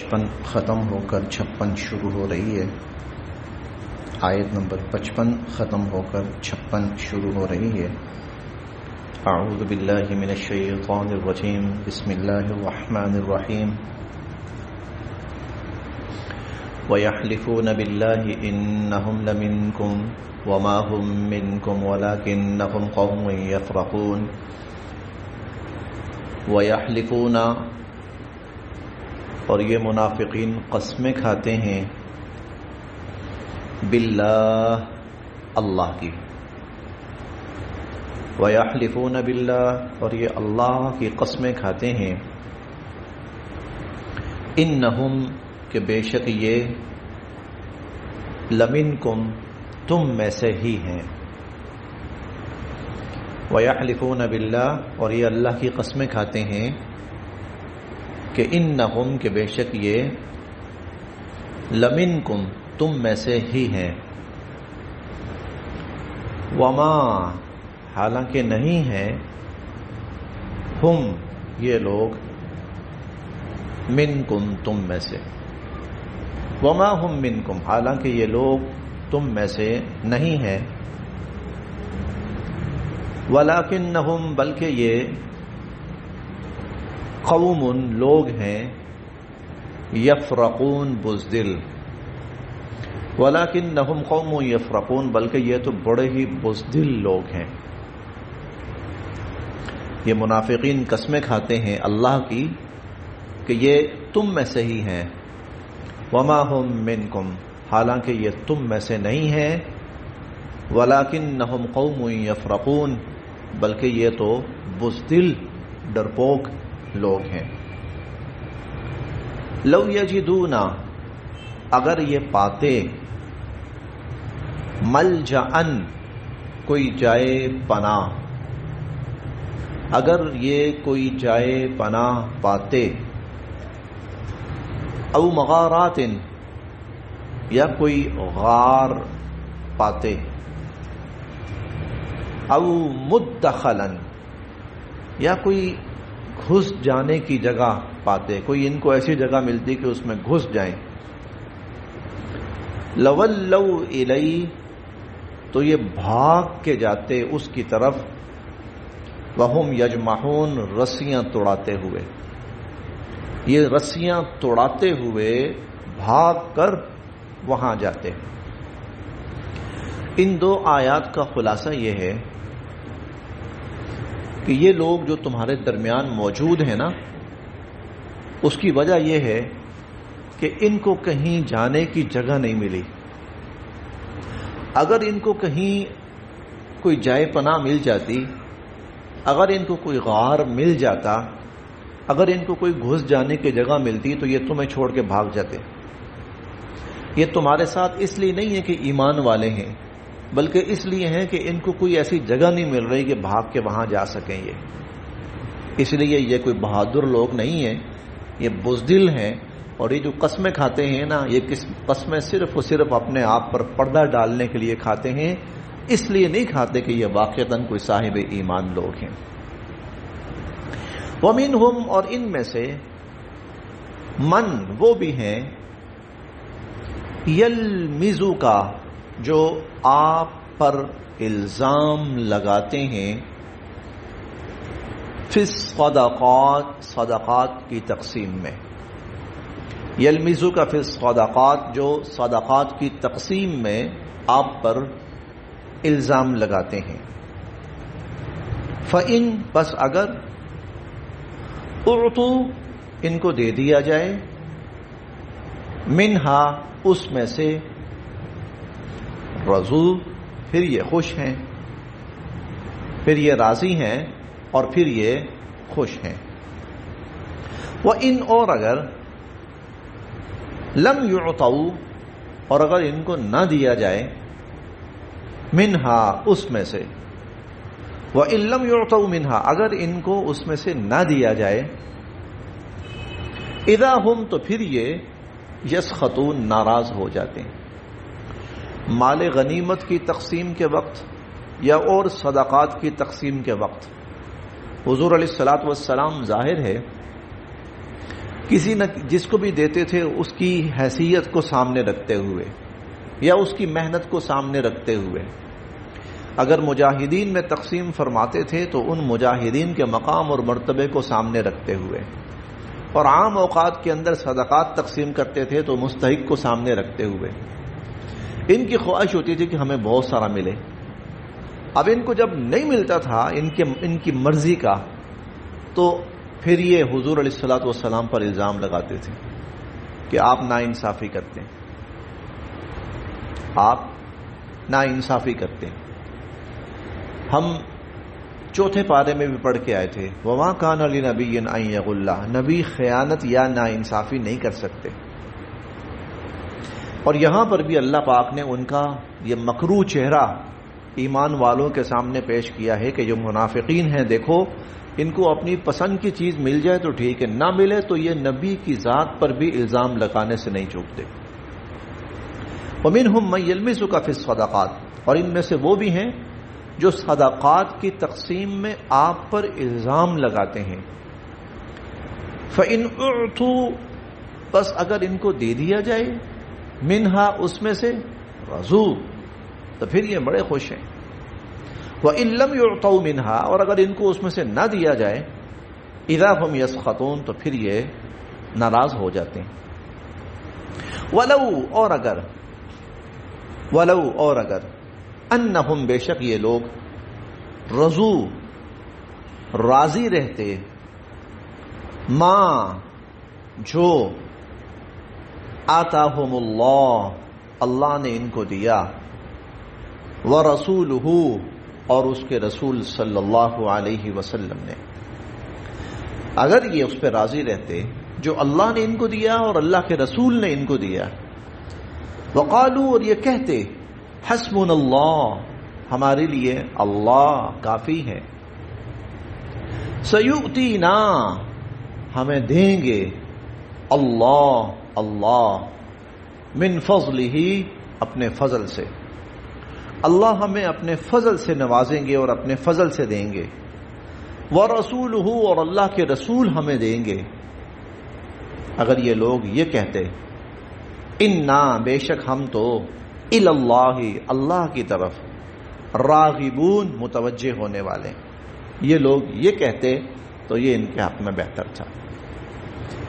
55 ختم ہو کر 56 شروع ہو رہی ہے. آیت نمبر 55 ختم ہو کر 56 شروع ہو رہی ہے. اعوذ باللہ من الشیطان الرجیم. بسم اللہ الرحمن الرحیم. وَيَحْلِفُونَ بِاللَّهِ إِنَّهُمْ لَمِنْكُمْ وَمَا هُمْ مِنْكُمْ وَلَكِنَّهُمْ قَوْمٌ يَفْرَقُونَ. وَيَحْلِفُونَ، اور یہ منافقین قسمیں کھاتے ہیں، باللہ، اللہ کی. وَيَحْلِفُونَ بِاللَّهِ، اور یہ اللہ کی قسمیں کھاتے ہیں، انہم، کہ بے شک یہ، لمنکم، تم میں سے ہی ہیں. وَيَحْلِفُونَ بِاللَّهِ، اور یہ اللہ کی قسمیں کھاتے ہیں کہ انہم، کہ بے شک یہ، لمنکم، تم میں سے ہی ہیں. وما، حالانکہ نہیں ہے، ہم، یہ لوگ، منکم، تم میں سے. وما ہم منکم، حالانکہ یہ لوگ تم میں سے نہیں ہیں. ولکنہم، بلکہ یہ قوم، لوگ ہیں، یفرقون، بزدل. ولکنہم قوم یفرقون، بلکہ یہ تو بڑے ہی بزدل لوگ ہیں. یہ منافقین قسمیں کھاتے ہیں اللہ کی کہ یہ تم میں سے ہی ہیں. وما ہم منکم، حالانکہ یہ تم میں سے نہیں ہیں. ولکنہم قوم یفرقون، بلکہ یہ تو بزدل، ڈرپوک لوگ ہیں. لو یجدون، اگر یہ پاتے، ملجأن، کوئی جائے پناہ، اگر یہ کوئی جائے پناہ پاتے، او مغارات، یا کوئی غار پاتے، او مدخلا، یا کوئی گھس جانے کی جگہ پاتے، کوئی ان کو ایسی جگہ ملتی کہ اس میں گھس جائیں. لولوا الیہ، تو یہ بھاگ کے جاتے اس کی طرف، وہم یجمعون، رسیاں توڑاتے ہوئے. یہ رسیاں توڑاتے ہوئے بھاگ کر وہاں جاتے. ان دو آیات کا خلاصہ یہ ہے کہ یہ لوگ جو تمہارے درمیان موجود ہیں نا، اس کی وجہ یہ ہے کہ ان کو کہیں جانے کی جگہ نہیں ملی. اگر ان کو کہیں کوئی جائے پناہ مل جاتی، اگر ان کو کوئی غار مل جاتا، اگر ان کو کوئی گھس جانے کی جگہ ملتی تو یہ تمہیں چھوڑ کے بھاگ جاتے. یہ تمہارے ساتھ اس لیے نہیں ہے کہ ایمان والے ہیں، بلکہ اس لیے ہے کہ ان کو کوئی ایسی جگہ نہیں مل رہی کہ بھاگ کے وہاں جا سکیں. اس لیے یہ کوئی بہادر لوگ نہیں ہیں، یہ بزدل ہیں. اور یہ جو قسمیں کھاتے ہیں نا، یہ قسمیں صرف اور صرف اپنے آپ پر پردہ ڈالنے کے لیے کھاتے ہیں، اس لیے نہیں کھاتے کہ یہ واقعتاً کوئی صاحب ایمان لوگ ہیں. وَمِنْهُمْ، اور ان میں سے، من، وہ بھی ہیں، یلمزوک، جو آپ پر الزام لگاتے ہیں، فی الصدقات، صدقات کی تقسیم میں. یلمزوک فی الصدقات، جو صدقات کی تقسیم میں آپ پر الزام لگاتے ہیں. فَإِن، بس اگر، اعطوا، ان کو دے دیا جائے، منہا، اس میں سے، رضو، پھر یہ خوش ہیں، پھر یہ راضی ہیں، اور پھر یہ خوش ہیں. وَإِن، اور اگر، لم یعطوا، اور اگر ان کو نہ دیا جائے، منہا، اس میں سے، وَإِن لَمْ يُعْطَوْا مِنْهَا، اگر ان کو اس میں سے نہ دیا جائے، اذا ہم، تو پھر یہ، یسخطون، ناراض ہو جاتے ہیں. مال غنیمت کی تقسیم کے وقت یا اور صدقات کی تقسیم کے وقت حضور علیہ الصلوۃ والسلام ظاہر ہے کسی نہ جس کو بھی دیتے تھے اس کی حیثیت کو سامنے رکھتے ہوئے یا اس کی محنت کو سامنے رکھتے ہوئے. اگر مجاہدین میں تقسیم فرماتے تھے تو ان مجاہدین کے مقام اور مرتبے کو سامنے رکھتے ہوئے، اور عام اوقات کے اندر صدقات تقسیم کرتے تھے تو مستحق کو سامنے رکھتے ہوئے. ان کی خواہش ہوتی تھی کہ ہمیں بہت سارا ملے. اب ان کو جب نہیں ملتا تھا ان کی مرضی کا، تو پھر یہ حضور علیہ الصلوۃ والسلام پر الزام لگاتے تھے کہ آپ ناانصافی کرتے ہیں، آپ ناانصافی کرتے ہیں. ہم چوتھے پارے میں بھی پڑھ کے آئے تھے وَمَا كَانَ لِنَبِيٍّ أَن يَغُلَّ، نبی خیانت یا ناانصافی نہیں کر سکتے. اور یہاں پر بھی اللہ پاک نے ان کا یہ مکروہ چہرہ ایمان والوں کے سامنے پیش کیا ہے کہ جو منافقین ہیں، دیکھو ان کو اپنی پسند کی چیز مل جائے تو ٹھیک ہے، نہ ملے تو یہ نبی کی ذات پر بھی الزام لگانے سے نہیں چوکتے. وَمِنْهُمْ مَن يَلْمِزُكَ فِي الصَّدَقَاتِ، اور ان میں سے وہ بھی ہیں جو صدقات کی تقسیم میں آپ پر الزام لگاتے ہیں. فَإِنْ أُعْطُوا، بس اگر ان کو دے دیا جائے، منہا اس میں سے، رضو، تو پھر یہ بڑے خوش ہیں. وَإِن لَّمْ يُعْطَوْا مِنْهَا، اور اگر ان کو اس میں سے نہ دیا جائے، اِذَا هُمْ يَسْخَطُونَ، تو پھر یہ ناراض ہو جاتے ہیں. وَلَوْ اور اگر انہم، بے شک یہ لوگ، رضو، راضی رہتے، ما، جو، آتاہم اللہ، اللہ نے ان کو دیا، ورسولہ، اور اس کے رسول صلی اللہ علیہ وسلم نے، اگر یہ اس پہ راضی رہتے جو اللہ نے ان کو دیا اور اللہ کے رسول نے ان کو دیا، وقالو، اور یہ کہتے، حسبنا اللہ، ہمارے لیے اللہ کافی ہے، سیؤتینا، ہمیں دیں گے، اللہ من فضلہ، اپنے فضل سے، اللہ ہمیں اپنے فضل سے نوازیں گے اور اپنے فضل سے دیں گے، ورسولہ، اور اللہ کے رسول ہمیں دیں گے. اگر یہ لوگ یہ کہتے، انا، بے شک ہم تو، اللہ، اللہ کی طرف، راغبون، متوجہ ہونے والے، یہ لوگ یہ کہتے تو یہ ان کے حق میں بہتر تھا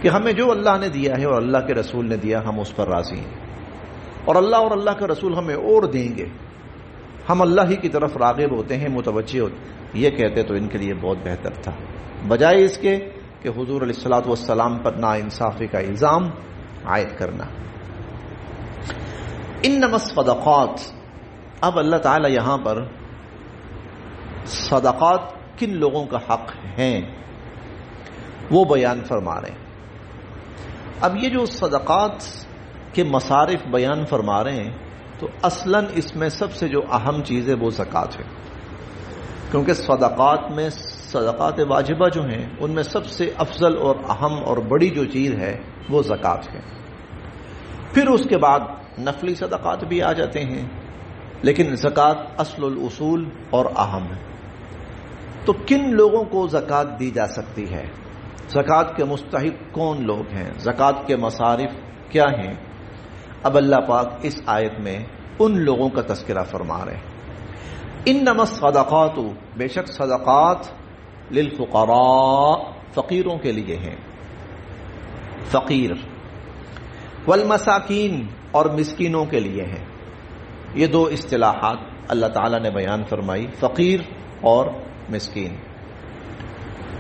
کہ ہمیں جو اللہ نے دیا ہے اور اللہ کے رسول نے دیا ہم اس پر راضی ہیں، اور اللہ کا رسول ہمیں اور دیں گے، ہم اللہ ہی کی طرف راغب ہوتے ہیں، متوجہ ہوتے ہیں. یہ کہتے تو ان کے لیے بہت بہتر تھا، بجائے اس کے کہ حضور علیہ الصلوۃ والسلام پر ناانصافی کا الزام عائد کرنا. انما الصدقات، اب اللہ تعالی یہاں پر صدقات کن لوگوں کا حق ہیں وہ بیان فرما رہے ہیں. اب یہ جو صدقات کے مصارف بیان فرما رہے ہیں تو اصلاً اس میں سب سے جو اہم چیز ہے وہ زکوٰۃ ہے، کیونکہ صدقات میں صدقات واجبہ جو ہیں ان میں سب سے افضل اور اہم اور بڑی جو چیز ہے وہ زکوٰۃ ہے. پھر اس کے بعد نفلی صدقات بھی آ جاتے ہیں، لیکن زکوٰۃ اصل الاصول اور اہم ہے. تو کن لوگوں کو زکوٰۃ دی جا سکتی ہے، زکوٰۃ کے مستحق کون لوگ ہیں، زکوٰۃ کے مصارف کیا ہیں؟ اب اللہ پاک اس آیت میں ان لوگوں کا تذکرہ فرما رہے ہیں. انما الصدقات، بے شک صدقات، للفقراء، فقیروں کے لیے ہیں، فقیر، والمساکین، اور مسکینوں کے لیے ہیں. یہ دو اصطلاحات اللہ تعالی نے بیان فرمائی، فقیر اور مسکین.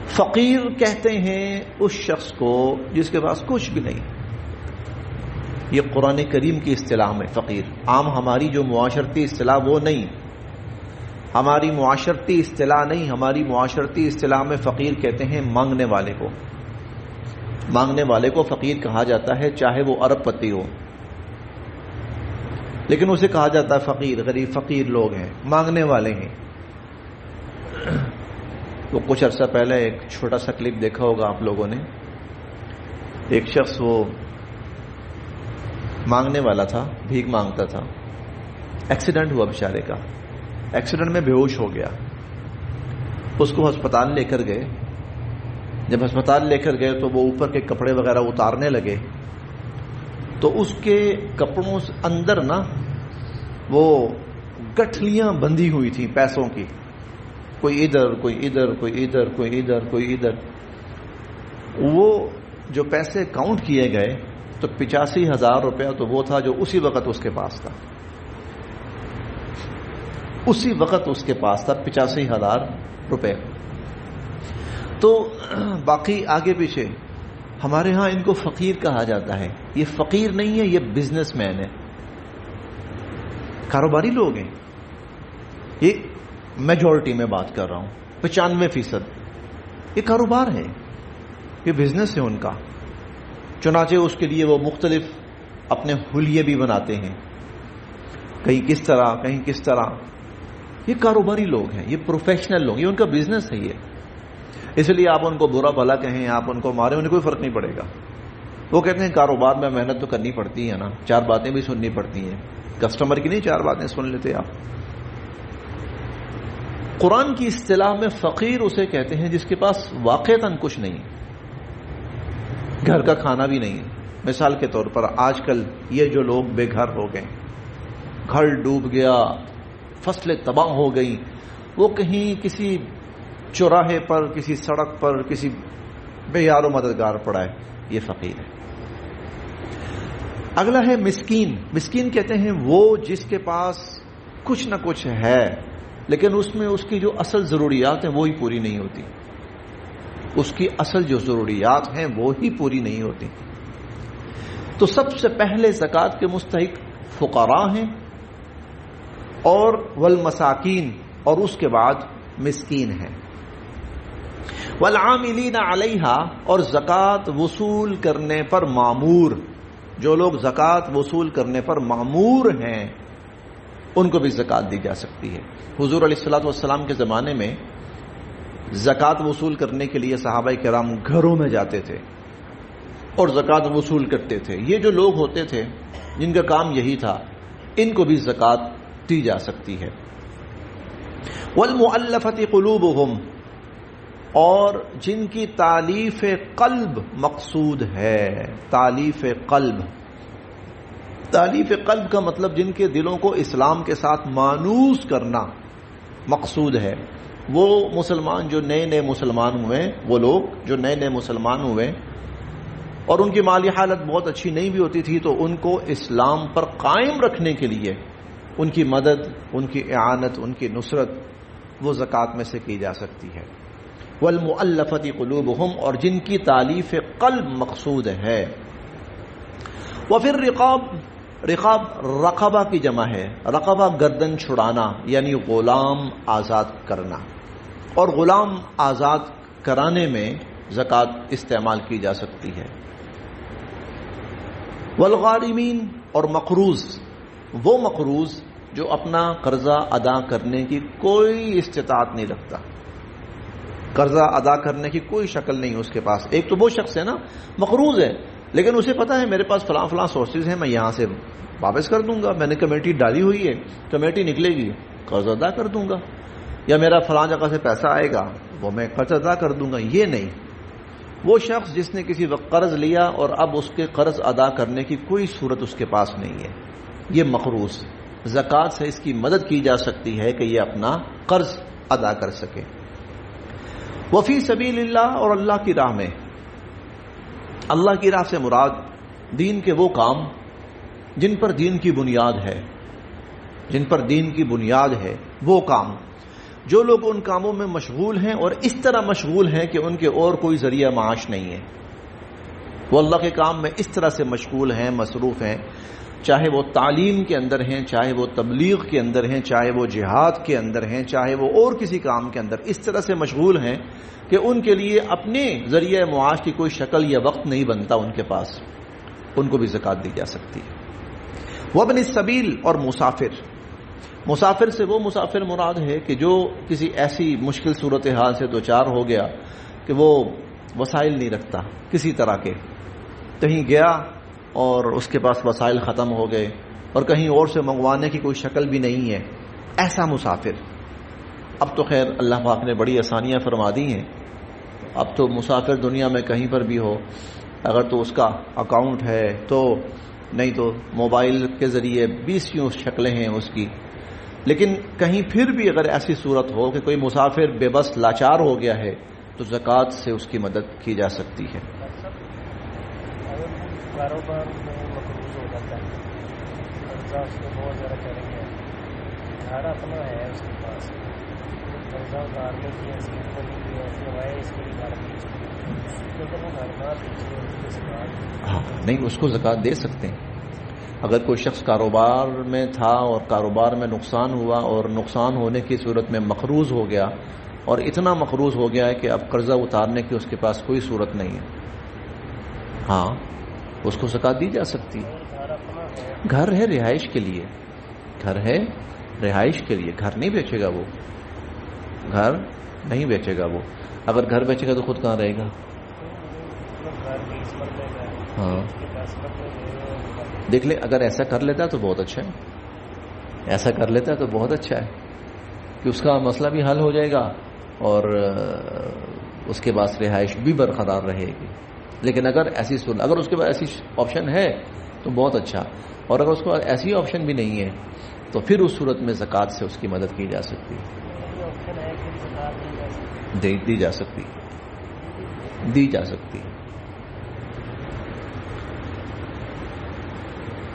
فقیر کہتے ہیں اس شخص کو جس کے پاس کچھ بھی نہیں. یہ قرآن کریم کی اصطلاح میں فقیر، عام ہماری جو معاشرتی اصطلاح وہ نہیں، ہماری معاشرتی اصطلاح نہیں، ہماری معاشرتی اصطلاح میں فقیر کہتے ہیں مانگنے والے کو. مانگنے والے کو فقیر کہا جاتا ہے، چاہے وہ ارب پتی ہو، لیکن اسے کہا جاتا ہے فقیر. غریب فقیر لوگ ہیں، مانگنے والے ہیں. تو کچھ عرصہ پہلے ایک چھوٹا سا کلپ دیکھا ہوگا آپ لوگوں نے، ایک شخص وہ مانگنے والا تھا، بھیک مانگتا تھا، ایکسیڈنٹ ہوا بیچارے کا، ایکسیڈنٹ میں بے ہوش ہو گیا. اس کو ہسپتال لے کر گئے جب ہسپتال لے کر گئے تو وہ اوپر کے کپڑے وغیرہ اتارنے لگے تو اس کے کپڑوں سے اندر نا وہ گٹھلیاں بندھی ہوئی تھیں پیسوں کی، کوئی ادھر کوئی ادھر کوئی ادھر کوئی ادھر کوئی ادھر. وہ جو پیسے کاؤنٹ کیے گئے تو 85,000 روپیہ تو وہ تھا جو اسی وقت اس کے پاس تھا، اسی وقت اس کے پاس تھا 85,000 روپے. تو باقی آگے پیچھے ہمارے ہاں ان کو فقیر کہا جاتا ہے. یہ فقیر نہیں ہے، یہ بزنس مین ہے، کاروباری لوگ ہیں. یہ میجورٹی میں بات کر رہا ہوں، 95% یہ کاروبار ہے، یہ بزنس ہے ان کا. چنانچہ اس کے لیے وہ مختلف اپنے حلیے بھی بناتے ہیں، کہیں کس طرح کہیں کس طرح. یہ کاروباری لوگ ہیں، یہ پروفیشنل لوگ، یہ ان کا بزنس ہے. یہ اس لیے آپ ان کو برا بھلا کہیں، آپ ان کو ماریں، انہیں کوئی فرق نہیں پڑے گا. وہ کہتے ہیں کاروبار میں محنت تو کرنی پڑتی ہے نا، 4 باتیں بھی سننی پڑتی ہیں. کسٹمر کی نہیں 4 باتیں سن لیتے آپ. قرآن کی اصطلاح میں فقیر اسے کہتے ہیں جس کے پاس واقعتاً کچھ نہیں، گھر کا کھانا بھی نہیں. مثال کے طور پر آج کل یہ جو لوگ بے گھر ہو گئے، گھر ڈوب گیا، فصلیں تباہ ہو گئی، وہ کہیں کسی چوراہے پر، کسی سڑک پر، کسی بے یار و مددگار پڑا ہے، یہ فقیر ہے. اگلا ہے مسکین. مسکین کہتے ہیں وہ جس کے پاس کچھ نہ کچھ ہے لیکن اس میں اس کی جو اصل ضروریات ہیں وہی پوری نہیں ہوتی. اس کی اصل جو ضروریات ہیں وہی پوری نہیں ہوتی. تو سب سے پہلے زکوٰۃ کے مستحق فقراء ہیں اور والمساکین، اور اس کے بعد مسکین ہیں. والعاملین علیہا، اور زکوٰۃ وصول کرنے پر مامور، جو لوگ زکوٰۃ وصول کرنے پر مامور ہیں ان کو بھی زکوٰۃ دی جا سکتی ہے. حضور علیہ الصلوۃ والسلام کے زمانے میں زکوٰۃ وصول کرنے کے لیے صحابہ کرام گھروں میں جاتے تھے اور زکوٰۃ وصول کرتے تھے. یہ جو لوگ ہوتے تھے جن کا کام یہی تھا، ان کو بھی زکوٰۃ دی جا سکتی ہے. والمؤلفۃ قلوبہم، اور جن کی تالیف قلب مقصود ہے. تالیف قلب، تالیف قلب کا مطلب جن کے دلوں کو اسلام کے ساتھ مانوس کرنا مقصود ہے. وہ مسلمان جو نئے نئے مسلمان ہوئے، وہ لوگ جو نئے نئے مسلمان ہوئے اور ان کی مالی حالت بہت اچھی نہیں بھی ہوتی تھی، تو ان کو اسلام پر قائم رکھنے کے لیے ان کی مدد، ان کی اعانت، ان کی نصرت وہ زکوٰۃ میں سے کی جا سکتی ہے. والمؤلفۃ قلوبہم، اور جن کی تالیف قلب مقصود ہے. وفی الرقاب، رقاب رقبہ کی جمع ہے. رقبہ گردن چھڑانا یعنی غلام آزاد کرنا، اور غلام آزاد کرانے میں زکوٰۃ استعمال کی جا سکتی ہے. والغارمین، اور مقروض، وہ مقروض جو اپنا قرضہ ادا کرنے کی کوئی استطاعت نہیں رکھتا، قرضہ ادا کرنے کی کوئی شکل نہیں اس کے پاس. ایک تو وہ شخص ہے نا مقروض ہے، لیکن اسے پتا ہے میرے پاس فلاں فلاں سورسز ہیں، میں یہاں سے واپس کر دوں گا، میں نے کمیٹی ڈالی ہوئی ہے، کمیٹی نکلے گی قرض ادا کر دوں گا، یا میرا فلاں جگہ سے پیسہ آئے گا وہ میں قرض ادا کر دوں گا. یہ نہیں. وہ شخص جس نے کسی وقت قرض لیا اور اب اس کے قرض ادا کرنے کی کوئی صورت اس کے پاس نہیں ہے، یہ مقروض. زکوٰۃ سے اس کی مدد کی جا سکتی ہے کہ یہ اپنا قرض ادا کر سکے. وفی سبیل اللہ، اور اللہ کی راہ میں. اللہ کی راہ سے مراد دین کے وہ کام جن پر دین کی بنیاد ہے، جن پر دین کی بنیاد ہے وہ کام. جو لوگ ان کاموں میں مشغول ہیں اور اس طرح مشغول ہیں کہ ان کے اور کوئی ذریعہ معاش نہیں ہے، وہ اللہ کے کام میں اس طرح سے مشغول ہیں، مصروف ہیں، چاہے وہ تعلیم کے اندر ہیں، چاہے وہ تبلیغ کے اندر ہیں، چاہے وہ جہاد کے اندر ہیں، چاہے وہ اور کسی کام کے اندر اس طرح سے مشغول ہیں کہ ان کے لیے اپنے ذریعہ معاش کی کوئی شکل یا وقت نہیں بنتا ان کے پاس، ان کو بھی زکوٰۃ دی جا سکتی ہے. وابن السبیل، اور مسافر. مسافر سے وہ مسافر مراد ہے کہ جو کسی ایسی مشکل صورتحال سے دوچار ہو گیا کہ وہ وسائل نہیں رکھتا کسی طرح کے، کہیں گیا اور اس کے پاس وسائل ختم ہو گئے اور کہیں اور سے منگوانے کی کوئی شکل بھی نہیں ہے، ایسا مسافر. اب تو خیر اللہ پاک نے بڑی آسانیاں فرما دی ہیں، اب تو مسافر دنیا میں کہیں پر بھی ہو، اگر تو اس کا اکاؤنٹ ہے تو، نہیں تو موبائل کے ذریعے 20 شکلیں ہیں اس کی، لیکن کہیں پھر بھی اگر ایسی صورت ہو کہ کوئی مسافر بے بس لاچار ہو گیا ہے تو زکوٰۃ سے اس کی مدد کی جا سکتی ہے۔ کاروبار میں مقروض ہو جاتا ہے، قرضہ اس کو بہت زیادہ کریں گے، گھر اپنا ہے اس کے پاس، قرضہ اتارنے کی حیثیت بنی ہوئی ہے، سوائے اس کے لیے گھر بیچ لیکن وہ گھر نہ بیچے اس کے ساتھ ہاں نہیں، اس کو زکوٰۃ دے سکتے ہیں۔ اگر کوئی شخص کاروبار میں تھا اور کاروبار میں نقصان ہوا اور نقصان ہونے کی صورت میں مقروض ہو گیا اور اتنا مقروض ہو گیا ہے کہ اب قرضہ اتارنے کی اس کے پاس کوئی صورت نہیں ہے، ہاں اس کو زکوٰۃ دی جا سکتی ہے۔ گھر ہے رہائش کے لیے، گھر ہے رہائش کے لیے، گھر نہیں بیچے گا وہ، گھر نہیں بیچے گا وہ، اگر گھر بیچے گا تو خود کہاں رہے گا؟ ہاں دیکھ لے، اگر ایسا کر لیتا تو بہت اچھا ہے، ایسا کر لیتا تو بہت اچھا ہے کہ اس کا مسئلہ بھی حل ہو جائے گا اور اس کے پاس رہائش بھی برقرار رہے گی۔ لیکن اگر ایسی صورت، اگر اس کے پاس ایسی آپشن ہے تو بہت اچھا، اور اگر اس کے پاس ایسی آپشن بھی نہیں ہے تو پھر اس صورت میں زکوٰۃ سے اس کی مدد کی جا سکتی ہے، دی جا سکتی، دی جا سکتی۔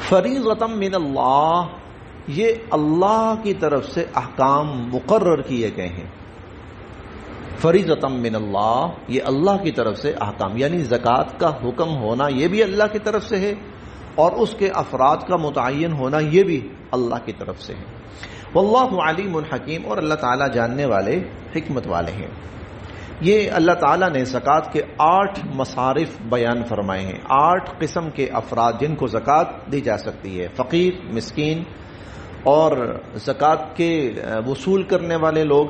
فریضۃ من اللہ، یہ اللہ کی طرف سے احکام مقرر کیے گئے ہیں۔ فریضۃ من اللہ، یہ اللہ کی طرف سے احکام، یعنی زکوٰۃ کا حکم ہونا یہ بھی اللہ کی طرف سے ہے، اور اس کے افراد کا متعین ہونا یہ بھی اللہ کی طرف سے ہے۔ واللہ علیم حکیم، اور اللہ تعالیٰ جاننے والے، حکمت والے ہیں۔ یہ اللہ تعالیٰ نے زکوٰۃ کے 8 مصارف بیان فرمائے ہیں، 8 قسم کے افراد جن کو زکوٰۃ دی جا سکتی ہے، فقیر، مسکین، اور زکوٰۃ کے وصول کرنے والے لوگ،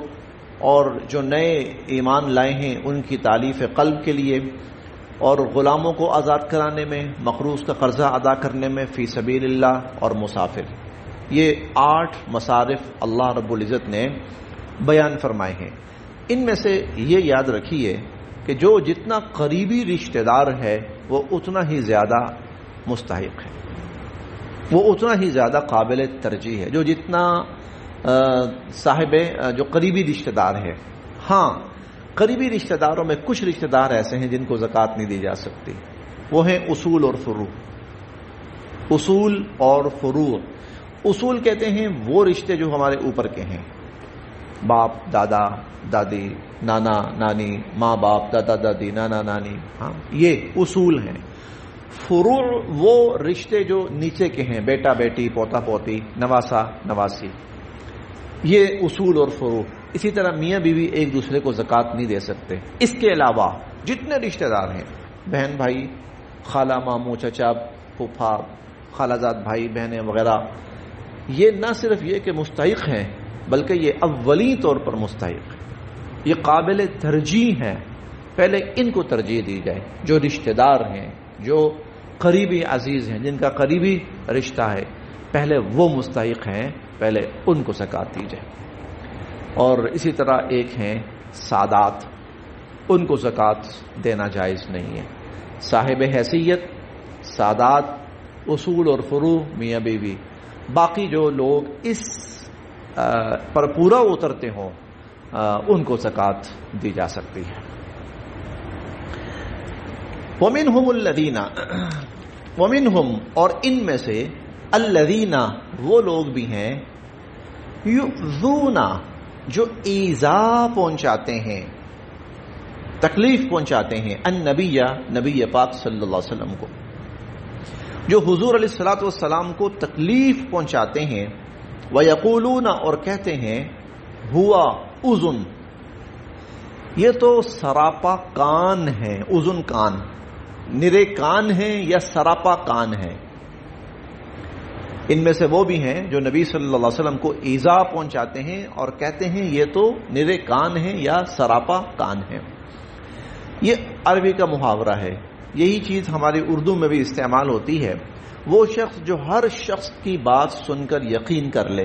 اور جو نئے ایمان لائے ہیں ان کی تالیف قلب کے لیے، اور غلاموں کو آزاد کرانے میں، مقروض کا قرضہ ادا کرنے میں، فی سبیل اللہ، اور مسافر۔ یہ 8 مصارف اللہ رب العزت نے بیان فرمائے ہیں۔ ان میں سے یہ یاد رکھیے کہ جو جتنا قریبی رشتہ دار ہے وہ اتنا ہی زیادہ مستحق ہے، وہ اتنا ہی زیادہ قابل ترجیح ہے، جو جتنا صاحب جو قریبی رشتہ دار ہے۔ ہاں قریبی رشتہ داروں میں کچھ رشتہ دار ایسے ہیں جن کو زکوٰۃ نہیں دی جا سکتی، وہ ہیں اصول اور فروع۔ اصول اور فروع، اصول کہتے ہیں وہ رشتے جو ہمارے اوپر کے ہیں، باپ، دادا، دادی، نانا، نانی، ماں باپ، دادا، دادی، نانا، نانی، ہاں یہ اصول ہیں۔ فروع وہ رشتے جو نیچے کے ہیں، بیٹا بیٹی، پوتا پوتی، نواسا نواسی، یہ اصول اور فروع۔ اسی طرح میاں بیوی ایک دوسرے کو زکوٰۃ نہیں دے سکتے۔ اس کے علاوہ جتنے رشتہ دار ہیں، بہن بھائی، خالہ، ماموں، چچا، پھوپھا، خالہ زاد بھائی بہنیں وغیرہ، یہ نہ صرف یہ کہ مستحق ہیں بلکہ یہ اولی طور پر مستحق ہیں، یہ قابل ترجیح ہیں۔ پہلے ان کو ترجیح دی جائے، جو رشتہ دار ہیں، جو قریبی عزیز ہیں، جن کا قریبی رشتہ ہے، پہلے وہ مستحق ہیں، پہلے ان کو زکوٰۃ دی جائے۔ اور اسی طرح ایک ہیں سادات، ان کو زکوٰۃ دینا جائز نہیں ہے۔ صاحب حیثیت، سادات، اصول اور فروع، میاں بیوی، باقی جو لوگ اس پر پورا اترتے ہوں ان کو زکوٰۃ دی جا سکتی ہے۔ وَمِنْهُمُ الَّذِينَ، وَمِنْهُمْ، اور ان میں سے، الَّذِينَ وہ لوگ بھی ہیں، يُؤْذُونَ جو ایذا پہنچاتے ہیں، تکلیف پہنچاتے ہیں، النبی، نبی پاک صلی اللہ علیہ وسلم کو، جو حضور علیہ الصلوۃ والسلام کو تکلیف پہنچاتے ہیں، وَيَقُولُونَ اور کہتے ہیں، ہوا اذن، یہ تو سراپا کان ہے، اذن کان، نرے کان ہیں یا سراپا کان ہے۔ ان میں سے وہ بھی ہیں جو نبی صلی اللہ علیہ وسلم کو ایذا پہنچاتے ہیں اور کہتے ہیں یہ تو نرے کان ہیں یا سراپا کان ہے۔ یہ عربی کا محاورہ ہے، یہی چیز ہماری اردو میں بھی استعمال ہوتی ہے۔ وہ شخص جو ہر شخص کی بات سن کر یقین کر لے،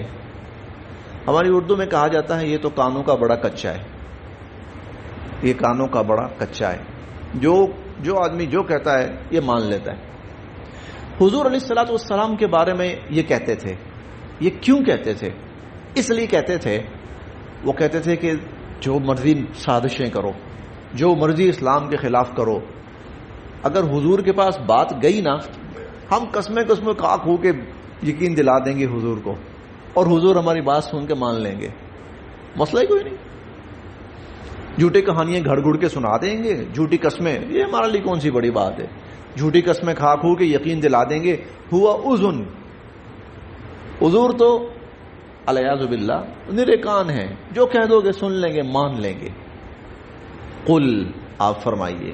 ہماری اردو میں کہا جاتا ہے یہ تو کانوں کا بڑا کچا ہے، یہ کانوں کا بڑا کچا ہے، جو آدمی جو کہتا ہے یہ مان لیتا ہے۔ حضور علیہ الصلوۃ والسلام کے بارے میں یہ کہتے تھے، یہ کیوں کہتے تھے؟ اس لیے کہتے تھے، وہ کہتے تھے کہ جو مرضی سازشیں کرو، جو مرضی اسلام کے خلاف کرو، اگر حضور کے پاس بات گئی نا، ہم قسمیں کھا کھو کے یقین دلا دیں گے حضور کو، اور حضور ہماری بات سن کے مان لیں گے، مسئلہ ہی کوئی نہیں۔ جھوٹی کہانیاں گھڑ گھڑ کے سنا دیں گے، جھوٹی قسمیں، یہ ہمارے لیے کون سی بڑی بات ہے، جھوٹی قسمیں کھا کھو کے یقین دلا دیں گے۔ ہوا اذن، حضور تو الیاذ باللہ نرے کان ہیں، جو کہہ دو گے سن لیں گے، مان لیں گے۔ قل، آپ فرمائیے،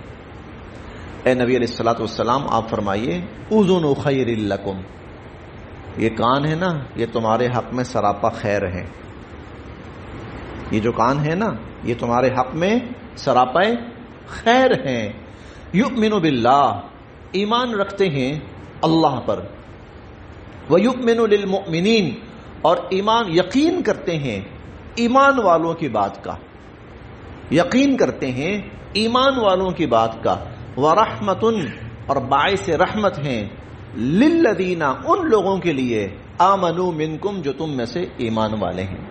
اے نبی علیہ الصلوۃ والسلام آپ فرمائیے، اذن خیر لکم، یہ کان ہے نا یہ تمہارے حق میں سراپا خیر ہے، یہ جو کان ہے نا یہ تمہارے حق میں سراپا خیر ہیں۔ یؤمن باللہ، ایمان رکھتے ہیں اللہ پر، ویؤمن للمؤمنین، اور ایمان یقین کرتے ہیں ایمان والوں کی بات کا، یقین کرتے ہیں ایمان والوں کی بات کا، ورحمۃ، اور باعث رحمت ہیں، للذین، ان لوگوں کے لیے، آمنوا منکم، جو تم میں سے ایمان والے ہیں۔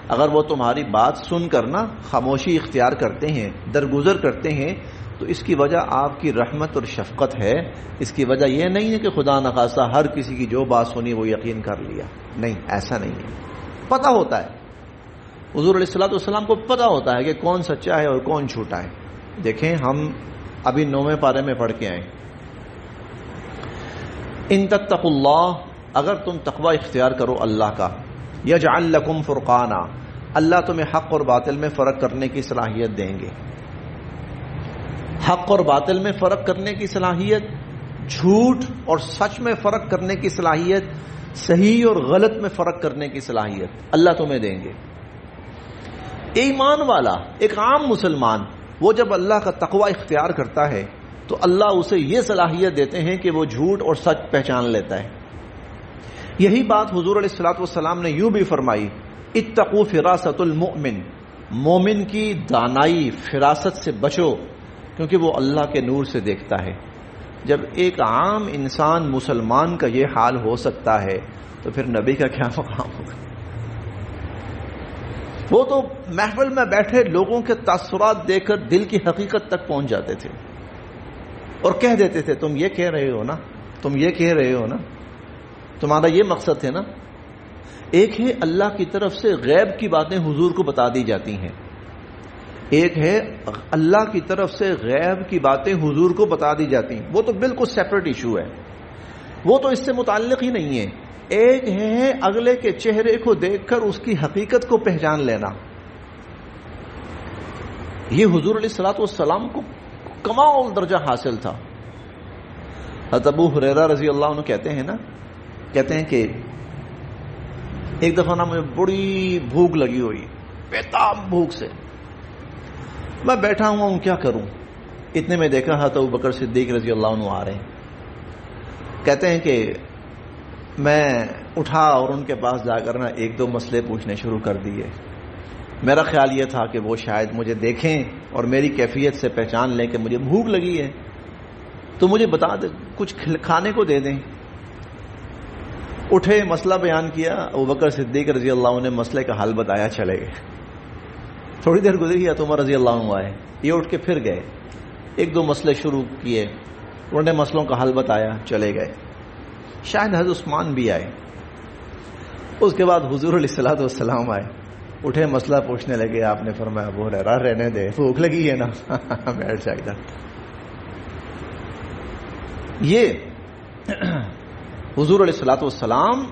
اگر وہ تمہاری بات سن کر نا خاموشی اختیار کرتے ہیں، درگزر کرتے ہیں، تو اس کی وجہ آپ کی رحمت اور شفقت ہے، اس کی وجہ یہ نہیں ہے کہ خدا نخواستہ ہر کسی کی جو بات سنی وہ یقین کر لیا، نہیں، ایسا نہیں ہے۔ پتہ ہوتا ہے، حضور علیہ الصلوۃ والسلام کو پتہ ہوتا ہے کہ کون سچا ہے اور کون جھوٹا ہے۔ دیکھیں ہم ابھی 9ویں پارے میں پڑھ کے آئے، ان تتقوا اللہ، اگر تم تقوی اختیار کرو اللہ کا، یجعل لکم فرقانا، اللہ تمہیں حق اور باطل میں فرق کرنے کی صلاحیت دیں گے۔ حق اور باطل میں فرق کرنے کی صلاحیت، جھوٹ اور سچ میں فرق کرنے کی صلاحیت، صحیح اور غلط میں فرق کرنے کی صلاحیت اللہ تمہیں دیں گے۔ ایمان والا، ایک عام مسلمان، وہ جب اللہ کا تقوی اختیار کرتا ہے تو اللہ اسے یہ صلاحیت دیتے ہیں کہ وہ جھوٹ اور سچ پہچان لیتا ہے۔ یہی بات حضور علیہ الصلوۃ والسلام نے یوں بھی فرمائی، اتقوا فراست المؤمن، مومن کی دانائی، فراست سے بچو، کیونکہ وہ اللہ کے نور سے دیکھتا ہے۔ جب ایک عام انسان مسلمان کا یہ حال ہو سکتا ہے تو پھر نبی کا کیا مقام ہوگا؟ وہ تو محفل میں بیٹھے لوگوں کے تاثرات دیکھ کر دل کی حقیقت تک پہنچ جاتے تھے اور کہہ دیتے تھے، تم یہ کہہ رہے ہو نا، تم یہ کہہ رہے ہو نا، تمہارا یہ مقصد ہے نا۔ ایک ہے اللہ کی طرف سے غیب کی باتیں حضور کو بتا دی جاتی ہیں، ایک ہے اللہ کی طرف سے غیب کی باتیں حضور کو بتا دی جاتی ہیں، وہ تو بالکل سیپریٹ ایشو ہے، وہ تو اس سے متعلق ہی نہیں ہے۔ ایک ہے اگلے کے چہرے کو دیکھ کر اس کی حقیقت کو پہچان لینا، یہ حضور علیہ الصلوۃ والسلام کو کمال درجہ حاصل تھا۔ حضرت ابو ہریرہ رضی اللہ عنہ کہتے ہیں کہ ایک دفعہ نا مجھے بڑی بھوک لگی ہوئی، بےتاب بھوک سے میں بیٹھا ہوا ہوں، کیا کروں؟ اتنے میں دیکھا حضرت ابوبکر صدیق رضی اللہ عنہ آ رہے ہیں۔ کہتے ہیں کہ میں اٹھا اور ان کے پاس جا کر نا ایک دو مسئلے پوچھنے شروع کر دیے۔ میرا خیال یہ تھا کہ وہ شاید مجھے دیکھیں اور میری کیفیت سے پہچان لیں کہ مجھے بھوک لگی ہے تو مجھے بتا دیں، کچھ کھانے کو دے دیں۔ اٹھے، مسئلہ بیان کیا، ابوبکر صدیق رضی اللہ عنہ نے مسئلے کا حل بتایا، چلے گئے۔ تھوڑی دیر گزری ہے تو عمر رضی اللہ عنہ آئے، یہ اٹھ کے پھر گئے، ایک دو مسئلے شروع کیے، انہوں نے مسئلوں کا حل بتایا، چلے گئے۔ شاید حضرت عثمان بھی آئے، اس کے بعد حضور علیہ الصلوۃ والسلام آئے، اٹھے، مسئلہ پوچھنے لگے۔ آپ نے فرمایا ابو ہریرہ رہنے دے، بھوک لگی ہے نا، بیٹھ جائے گا۔ یہ حضور علیہ الصلوۃ والسلام،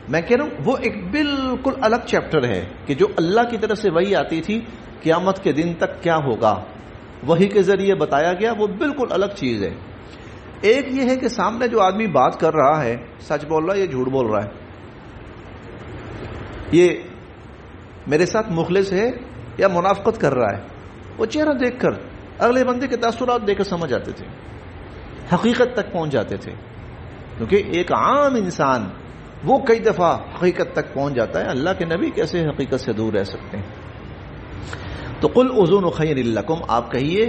میں کہہ رہا ہوں وہ ایک بالکل الگ چیپٹر ہے کہ جو اللہ کی طرف سے وحی آتی تھی قیامت کے دن تک کیا ہوگا، وحی کے ذریعے بتایا گیا، وہ بالکل الگ چیز ہے۔ ایک یہ ہے کہ سامنے جو آدمی بات کر رہا ہے سچ بول رہا ہے یا جھوٹ بول رہا ہے، یہ میرے ساتھ مخلص ہے یا منافقت کر رہا ہے، وہ چہرہ دیکھ کر، اگلے بندے کے تاثرات دیکھ کر سمجھ آتے تھے، حقیقت تک پہنچ جاتے تھے۔ کیونکہ ایک عام انسان وہ کئی دفعہ حقیقت تک پہنچ جاتا ہے، اللہ کے نبی کیسے حقیقت سے دور رہ سکتے ہیں؟ تو قل اذن خیر لکم، آپ کہیے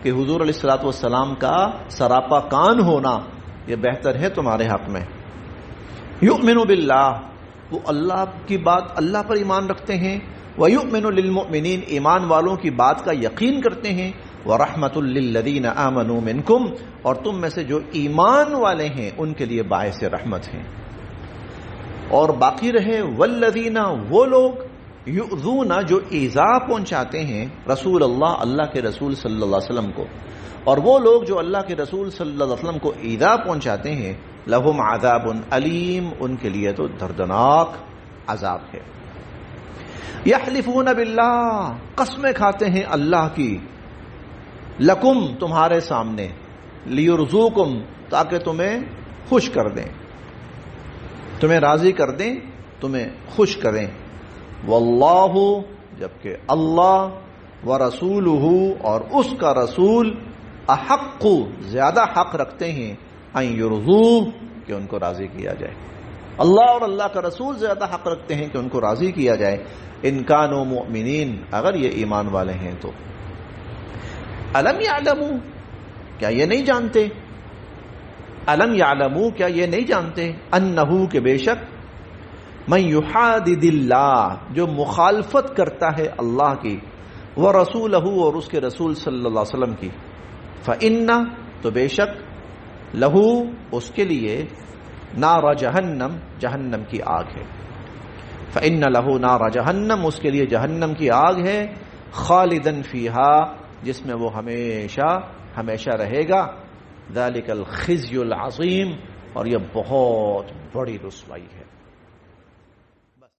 کہ حضور علیہ الصلوۃ والسلام کا سراپا کان ہونا یہ بہتر ہے تمہارے حق میں. یؤمن باللہ، وہ اللہ کی بات، اللہ پر ایمان رکھتے ہیں. وَيُؤْمِنُ لِلْمُؤْمِنِينَ، ایمان والوں کی بات کا یقین کرتے ہیں. وَرَحْمَةٌ لِّلَّذِينَ آمَنُوا مِنْكُمْ، اور تم میں سے جو ایمان والے ہیں ان کے لیے باعث رحمت ہیں. اور باقی رہے وَالَّذِينَ، وہ لوگ یؤذون، جو ایذا پہنچاتے ہیں رسول اللہ، اللہ کے رسول صلی اللہ علیہ وسلم کو، اور وہ لوگ جو اللہ کے رسول صلی اللہ علیہ وسلم کو ایذا پہنچاتے ہیں، لہم عذاب علیم، ان کے لیے تو دردناک عذاب ہے. یحلفون باللہ، قسمیں کھاتے ہیں اللہ کی، لکم، تمہارے سامنے، لیرزوکم، تاکہ تمہیں خوش کر دیں، تمہیں راضی کر دیں، تمہیں خوش کریں. واللہ، جبکہ اللہ، ورسولہ، اور اس کا رسول، احق، زیادہ حق رکھتے ہیں، ان یرضوہ، کہ ان کو راضی کیا جائے. اللہ اور اللہ کا رسول زیادہ حق رکھتے ہیں کہ ان کو راضی کیا جائے. ان کانوا مؤمنین، اگر یہ ایمان والے ہیں تو. الم یعلموا، کیا یہ نہیں جانتے؟ الم یعلموا، کیا یہ نہیں جانتے؟ انہ، کہ بے شک، من یحادد اللہ، جو مخالفت کرتا ہے اللہ کی، ورسولہ، اور اس کے رسول صلی اللہ علیہ وسلم کی، فإن، تو بے شک، لہو، اس کے لیے، نار جہنم، جہنم کی آگ ہے. فإن لہو نار جہنم، اس کے لیے جہنم کی آگ ہے، خالدن فیہا، جس میں وہ ہمیشہ ہمیشہ رہے گا. ذالک الخزی العظیم، اور یہ بہت بڑی رسوائی ہے.